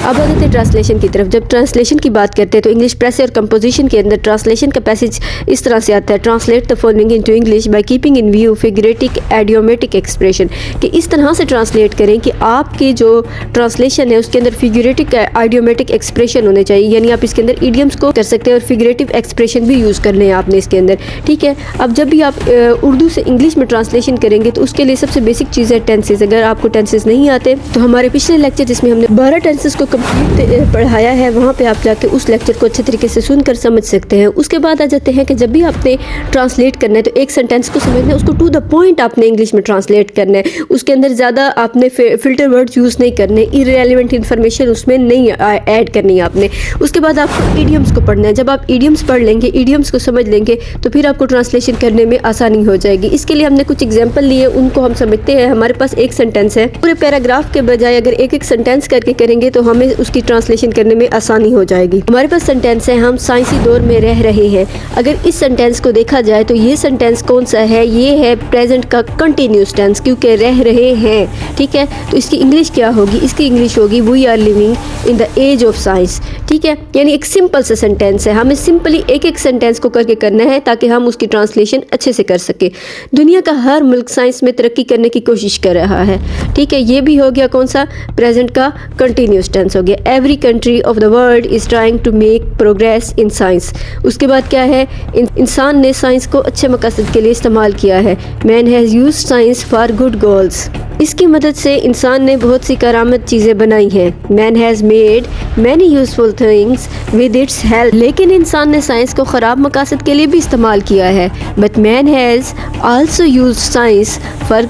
अब आते हैं ट्रांसलेशन की तरफ। जब ट्रांसलेशन की बात करते हैं तो इंग्लिश प्रेस और कंपोजिशन के अंदर ट्रांसलेशन का पैसेज इस तरह से आता है, translate the following into English by keeping in view figurative idiomatic expression, कि इस तरह से ट्रांसलेट करें कि आपकी जो ट्रांसलेशन है उसके अंदर फिगरेटिक आइडियोमेटिक एक्सप्रेशन होने चाहिए, यानी आप इसके अंदर इडियम्स को कर सकते हैं और फिगरेटिव एक्सप्रेशन भी यूज़ करने हैं आपने इसके अंदर। ठीक है, अब जब भी आप उर्दू से इंग्लिश में ट्रांसलेशन करेंगे तो उसके लिए सबसे बेसिक चीज़ है टेंसेस। अगर आपको टेंसेस नहीं आते तो हमारे पिछले लेक्चर जिसमें हमने 12 टेंसेस को कंप्लीट पढ़ाया है, वहाँ पे आप जाके उस लेक्चर को अच्छे तरीके से सुनकर समझ सकते हैं। उसके बाद आ जाते हैं कि जब भी आपने ट्रांसलेट करना है तो एक सेंटेंस को समझना है, उसको टू द पॉइंट आपने इंग्लिश में ट्रांसलेट करना है, उसके अंदर ज़्यादा आपने फिल्टर वर्ड्स यूज़ नहीं करने, इररिलेवेंट इन्फॉर्मेशन उसमें नहीं ऐड करनी है आपने। उसके बाद आपको ईडियम्स को पढ़ना है। जब आप ईडियम्स पढ़ लेंगे, ईडियम्स को समझ लेंगे तो फिर आपको ट्रांसलेशन करने में आसानी हो जाएगी। इसके लिए हमने कुछ एग्जाम्पल लिए, उनको हम समझते हैं। हमारे पास एक सेंटेंस है, पूरे पैराग्राफ के बजाय अगर एक एक सेंटेंस करके करेंगे तो हमें उसकी ट्रांसलेशन करने में आसानी हो जाएगी। हमारे पास सेंटेंस है, हम साइंसी दौर में रह रहे हैं। अगर इस सेंटेंस को देखा जाए तो ये सेंटेंस कौन सा है, ये है प्रेजेंट का कंटिन्यूस टेंस, क्योंकि रह रहे हैं। ठीक है, तो इसकी इंग्लिश क्या होगी? इसकी इंग्लिश होगी we are living in the age of science. ठीक है, यानी एक सिंपल सा सेंटेंस है, हमें सिंपली एक एक सेंटेंस को करके करना है ताकि हम उसकी ट्रांसलेशन अच्छे से कर सके। दुनिया का हर मुल्क साइंस में तरक्की करने की कोशिश कर रहा है। ठीक है, ये भी हो गया कौन सा? प्रेजेंट का कंटिन्यूस टेंस हो गया। Every country of the world is trying to make progress in science. उसके बाद क्या है? इंसान ने साइंस को अच्छे मकसद के लिए इस्तेमाल किया है। Man has used science for good goals. इसकी मदद से इंसान ने बहुत सी करामत चीज़ें बनाई हैं। Man has made many useful things with its help. लेकिन इंसान ने साइंस को ख़राब मकसद के लिए भी इस्तेमाल किया है। But man has also used science for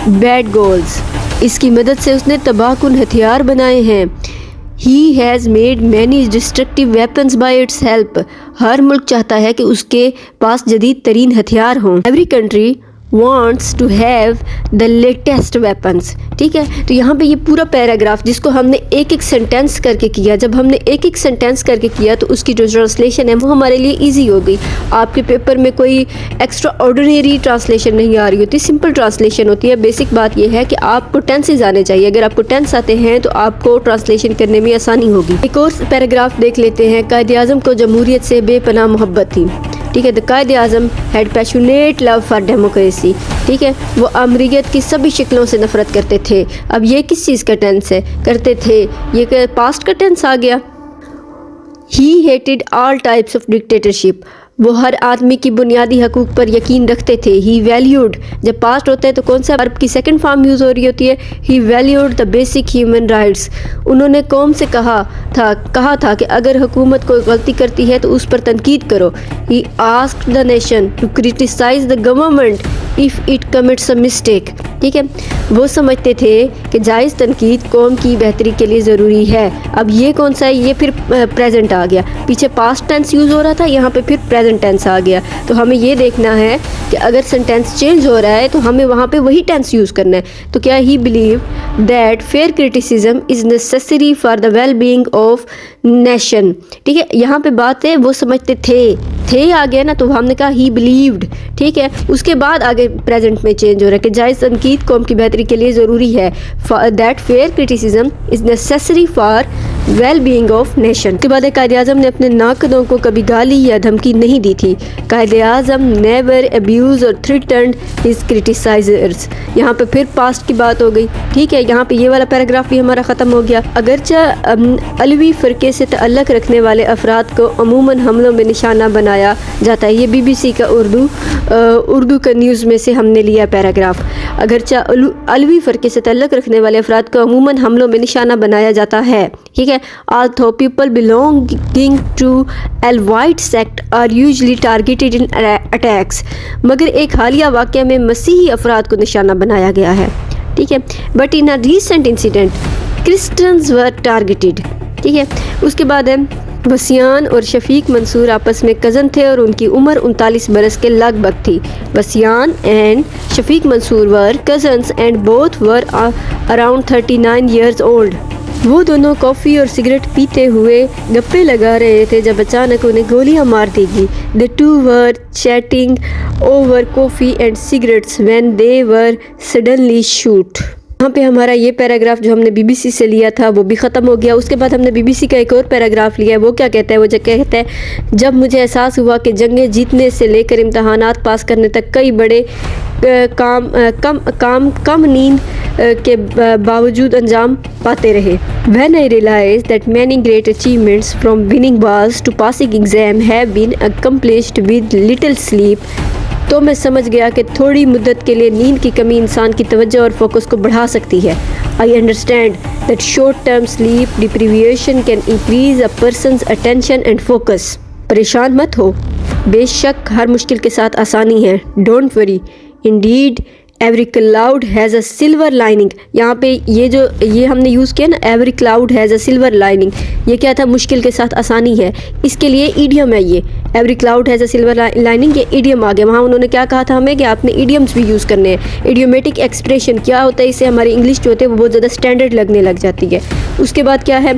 bad goals. इसकी मदद से उसने तबाहकुन हथियार बनाए हैं। He has made many destructive weapons by its help। हर मुल्क चाहता है कि उसके पास जदीद तरीन हथियार हों। Every country wants to have the latest weapons। ठीक है, तो यहाँ पे ये पूरा पैराग्राफ जिसको हमने एक एक सेंटेंस करके किया, जब हमने एक एक सेंटेंस करके किया तो उसकी जो ट्रांसलेशन है वो हमारे लिए इजी हो गई। आपके पेपर में कोई एक्स्ट्रा ऑर्डिनरी ट्रांसलेशन नहीं आ रही होती, सिंपल ट्रांसलेशन होती है। बेसिक बात यह है कि आपको टेंसेस आने चाहिए। अगर आपको टेंस आते हैं तो आपको ट्रांसलेशन करने में आसानी होगी। एक और पैराग्राफ देख लेते हैं। कायद-ए-आज़म को जमहूरियत से बेपनाह मोहब्बत थी। ठीक है, the Quaid-e-Azam had passionate love for democracy. ठीक है, वो अमरीत की सभी शक्लों से नफरत करते थे। अब ये किस चीज़ का टेंस है? करते थे, ये पास्ट का टेंस आ गया। He hated all types of dictatorship. वो हर आदमी की बुनियादी हकूक़ पर यकीन रखते थे। ही वैल्यूड, जब पास्ट होता है तो कौन सा वर्ब की सेकंड फॉर्म यूज़ हो रही होती है? He valued the basic human rights. उन्होंने कौम से कहा था कि अगर हुकूमत कोई गलती करती है तो उस पर तनकीद करो। He asked the nation to criticise the government if it commits a mistake. ठीक है, वो समझते थे कि जायज़ तनकीद कौम की बेहतरी के लिए ज़रूरी है। अब ये कौन सा है? ये फिर प्रेजेंट आ गया। पीछे पास्ट टेंस यूज़ हो रहा था, यहाँ पे फिर प्रेजेंट टेंस आ गया। तो हमें ये देखना है कि अगर सेंटेंस चेंज हो रहा है तो हमें वहाँ पे वही टेंस यूज़ करना है। तो क्या? ही believe that fair criticism is necessary for the well being of nation. ठीक है, यहाँ पे बात है वो समझते थे आ गया ना, तो हमने कहा ही बिलीव्ड। ठीक है, उसके बाद आगे प्रेजेंट में चेंज हो रहा है कि जायज़ तनकीद कौम की बेहतरी के लिए ज़रूरी है। That fair criticism is necessary for well being of nation. के बाद कायद-ए-आज़म ने अपने नाकदों को कभी गाली या धमकी नहीं दी थी। कायद-ए-आज़म नेवर अब्यूज और थ्रेटन्ड हिज क्रिटिसाइजर्स। यहाँ पे फिर पास्ट की बात हो गई। ठीक है, यहाँ पे ये वाला पैराग्राफ भी हमारा ख़त्म हो गया। अगरचे अलवी फ़िरके से तअल्लुक़ रखने वाले अफराद को अमूमन हमलों में निशाना बनाया जाता है। ये BBC का उर्दू का न्यूज़ में से हमने लिया पैराग्राफ। अगरचे अलवी फ़िरके से तअल्लुक़ रखने वाले अफराद को अमूमन हमलों में निशाना बनाया जाता है। ठीक है, although people belonging to Alawite sect are usually targeted in attacks। मगर एक हालिया वाक़या में मसीही अफराद को निशाना बनाया गया है। ठीक है, but in a recent incident Christians were targeted। ठीक है, उसके बाद है वसियान और शफीक मंसूर आपस में कज़न थे और उनकी उम्र 39 बरस के लगभग थी। Wasiyan and Shafiq Mansoor were cousins and both were around 39 years old। वो दोनों कॉफ़ी और सिगरेट पीते हुए गप्पे लगा रहे थे जब अचानक उन्हें गोलियां मार दी गई। The two were chatting over coffee and cigarettes when they were suddenly shoot. यहाँ पे हमारा ये पैराग्राफ जो हमने बीबीसी से लिया था वो भी ख़त्म हो गया। उसके बाद हमने बीबीसी का एक और पैराग्राफ लिया है। वो क्या कहता है? वो जो कहता है, जब मुझे एहसास हुआ कि जंगें जीतने से लेकर इम्तहानात पास करने तक कई बड़े कम नींद के बावजूद अंजाम पाते रहे। When I realized that many great achievements from winning bars to passing exam have been accomplished with little sleep, तो मैं समझ गया कि थोड़ी मुद्दत के लिए नींद की कमी इंसान की तवज्जो और फोकस को बढ़ा सकती है। I understand that short-term sleep deprivation can increase a person's attention and focus. परेशान मत हो, बेशक हर मुश्किल के साथ आसानी है। Don't worry. Indeed, every cloud has a silver lining. यहाँ पे ये हमने यूज़ किया ना, every cloud has a silver lining. ये क्या था? मुश्किल के साथ आसानी है। इसके लिए इडियम है ये, every cloud has a silver lining। ये इडियम आ गया। वहाँ उन्होंने क्या कहा था हमें कि आपने इडियम्स भी यूज़ करने हैं। इडियोमेटिक एक्सप्रेशन क्या होता है? इससे हमारी इंग्लिश जो होती है वो बहुत ज़्यादा स्टैंडर्ड लगने लग जाती है। उसके बाद क्या है?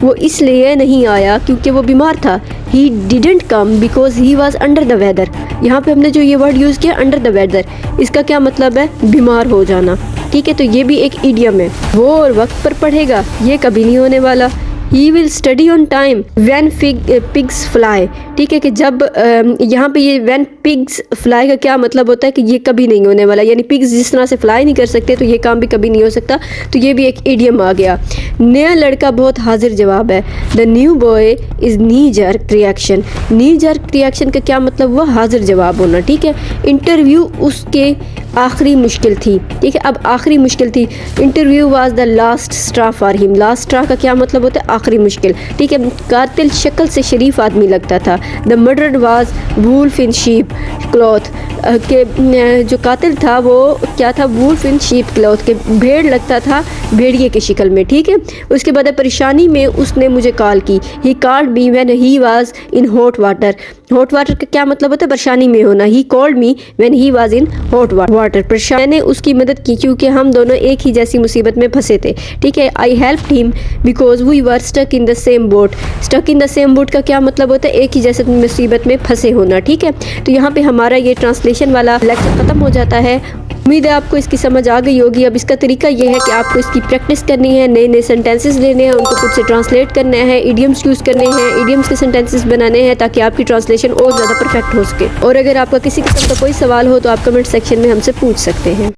वो इसलिए नहीं आया क्योंकि वो बीमार था। He didn't come because he was under the weather. यहाँ पे हमने जो ये वर्ड यूज़ किया under the weather, इसका क्या मतलब है? बीमार हो जाना। ठीक है, तो ये भी एक इडियम है। वो और वक्त पर पढ़ेगा, ये कभी नहीं होने वाला। He will study on time when pigs fly। ठीक है, कि जब यहाँ पे ये when pigs fly का क्या मतलब होता है कि ये कभी नहीं होने वाला, यानी पिग्स जिस तरह से फ्लाई नहीं कर सकते तो ये काम भी कभी नहीं हो सकता। तो ये भी एक इडियम आ गया। नया लड़का बहुत हाजिर जवाब है। The new boy is knee jerk reaction. Knee jerk reaction का क्या मतलब हुआ? हाजिर जवाब होना। ठीक है, इंटरव्यू उसके आखिरी मुश्किल थी। ठीक है, अब आखिरी मुश्किल थी। Interview was the last straw for him. Last straw का क्या मतलब होता है? आखिरी मुश्किल। ठीक है, कातिल शक्ल से शरीफ आदमी लगता था। The murder was wolf in sheep cloth. के जो कातिल था वो क्या था? वुल्फ इन शीप क्लॉथ, के भेड़ लगता था भेड़िए की शक्ल में। ठीक है, उसके बाद परेशानी में उसने मुझे कॉल की। He called me when he was in hot water. Hot water का क्या मतलब होता है? परेशानी में होना। He called me when he was in hot water. मैंने उसकी मदद की क्योंकि हम दोनों एक ही जैसी मुसीबत में फंसे थे। ठीक है, I helped him because we were stuck in the same boat. Stuck in the same boat का क्या मतलब होता है? एक ही जैसे मुसीबत में फंसे होना। ठीक है, तो यहाँ पे हमारा ये ट्रांसलेशन वाला लेक्चर ख़त्म हो जाता है। उम्मीद है आपको इसकी समझ आ गई होगी। अब इसका तरीका ये है कि आपको इसकी प्रैक्टिस करनी है, नए नए सेंटेंसेस लेने हैं, उनको खुद से ट्रांसलेट करना है, इडियम्स यूज़ करने हैं, इडियम्स के सेंटेंसेस बनाने हैं ताकि आपकी ट्रांसलेशन और ज़्यादा परफेक्ट हो सके। और अगर आपका किसी किस्म का कोई सवाल हो तो आप कमेंट सेक्शन में हमसे पूछ सकते हैं।